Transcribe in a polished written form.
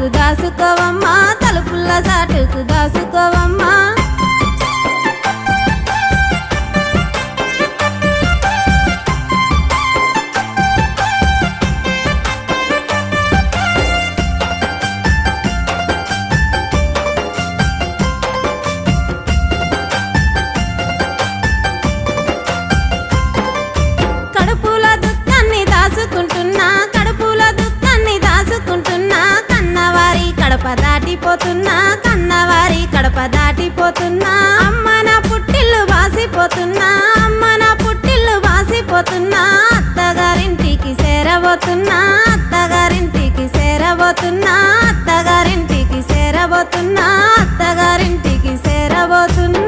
సాటుకు దాసుకోవమ్మా తలుపుల సాటుకు దాసుకోవమ్మా కడుపుల దుఃఖాన్ని దాచుకుంటున్నా కడుపుల దుఃఖాన్ని దాచుకుంటున్నా కన్నవారి కడప దాటిపోతున్నా కన్నవారి కడప దాటిపోతున్నా అమ్మ నా పుట్టిల్లు వాసిపోతున్నా అమ్మ నా పుట్టిల్లు వాసిపోతున్నా అత్తగారింటికి చేరబోతున్నా అత్తగారింటికి చేరబోతున్నా అత్తగారింటికి చేరబోతున్నా అత్తగారింటికి చేరబోతున్నా